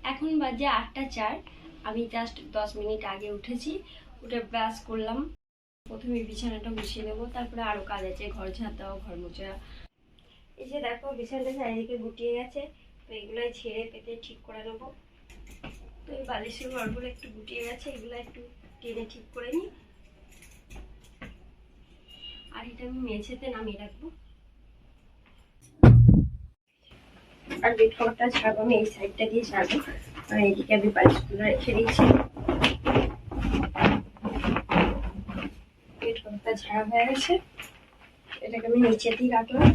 এখন বাজে 8টা 4। আমি জাস্ট 10 মিনিট আগে উঠেছি, উঠে ব্রাশ করলাম। প্রথমে বিছানাটা গুছিয়ে নেবো, তারপরে আরো কাজ আছে, ঘর ঝাড় দেওয়া, ঘর মোছা। এই যে দেখো বিছানাটা চারিদিকে গুটিয়ে গেছে, তো এগুলাই ছেড়ে পেতে ঠিক করে নেবো। তো এই বালিশের ঘরগুলো একটু গুটিয়ে গেছে, এগুলো একটু টেনে ঠিক করে নিই। আর এটা আমি মেঝেতে নামিয়ে রাখবো। আর বেড কভারটা ছাড়বো, আমি এই সাইডটা দিয়ে ছাড়বো, আর এইদিকে আমি বালিশগুলো রেখে দিয়েছি। বেড কভারটা ঝাড়া হয়ে গেছে, এটাকে আমি নিচে দিয়ে রাখলাম।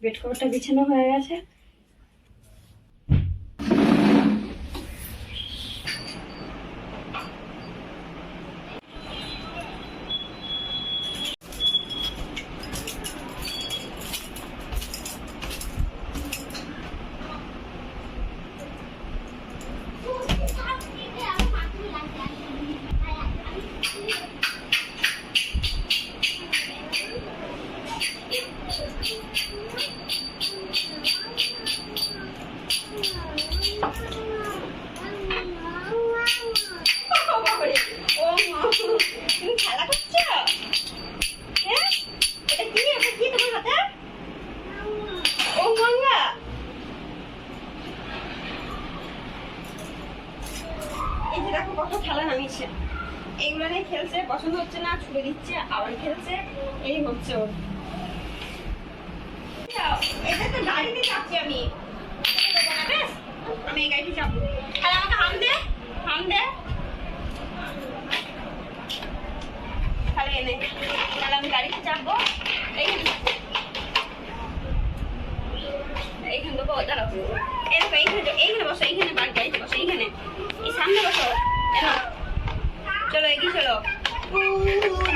বেড কভারটা বিছানো হয়ে গেছে। খেলা করছো? হ্যাঁ, এটা কি? এটা কি তোমার হাতে? ও গঙ্গা, এই যে দেখো কত খেলা নামিয়েছে। এইগুলো নিয়ে খেলছে, পছন্দ হচ্ছে না ছুড়ে দিচ্ছে, আবার খেলছে, এই হচ্ছে ওর। এটা তো গাড়িতে চাপছি আমি, আমি এই গাড়িতে চাপবো। তাহলে আমাকে হাম দে, হাম দে। তাহলে এনে, তাহলে আমি গাড়িতে চাপবো। এইখানে দেবো, দাঁড়াও। এরকম এইখানে বসো, এইখানে গাড়িতে বসো, এইখানে, এই সামনে বসো। চলো এগিয়ে চলো।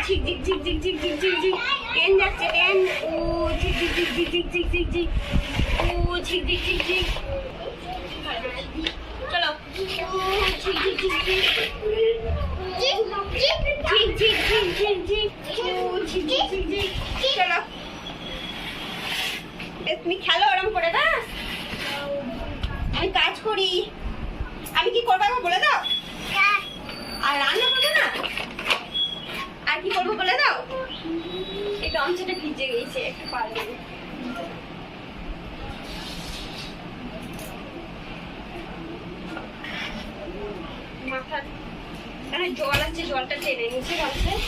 ঝিক ঝিক ঝিক ঝিক ঝিক ঝিক ঝিক ঝিক, ট্রেন যাচ্ছে ট্রেন। ঝিক ঝিক ঝিক ঝিক ঝিক ঝিক ঝিক ঝিক, ঝিক ঝিক ঝিক ঝিক। চলো ঝিক ঝিক ঝিক ঝিক, ঝিক ঝিক ঝিক ঝিক ঝিক, ঝিক ঝিক ঝিক ঝিক। চলো তুমি খেলো ওরম করে না, আমি কাজ করি। আমি কি করবো এখন বলে দাও? আর রান্না করবো না, আর কি করবো বলে দাও? এই গামছাটা ভিজে গেছে, একটু পারবো। মাথার এখানে জল আছে, জলটা টেনে নিচ্ছে গামছায়।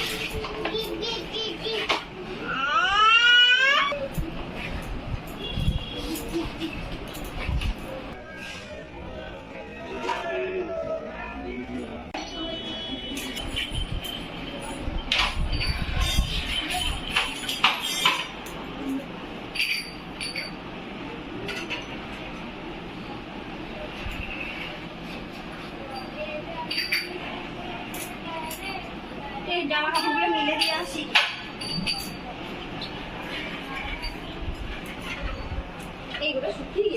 জামা কাপড়গুলো মিলে দিয়ে আসি। এইগুলো শুকিয়ে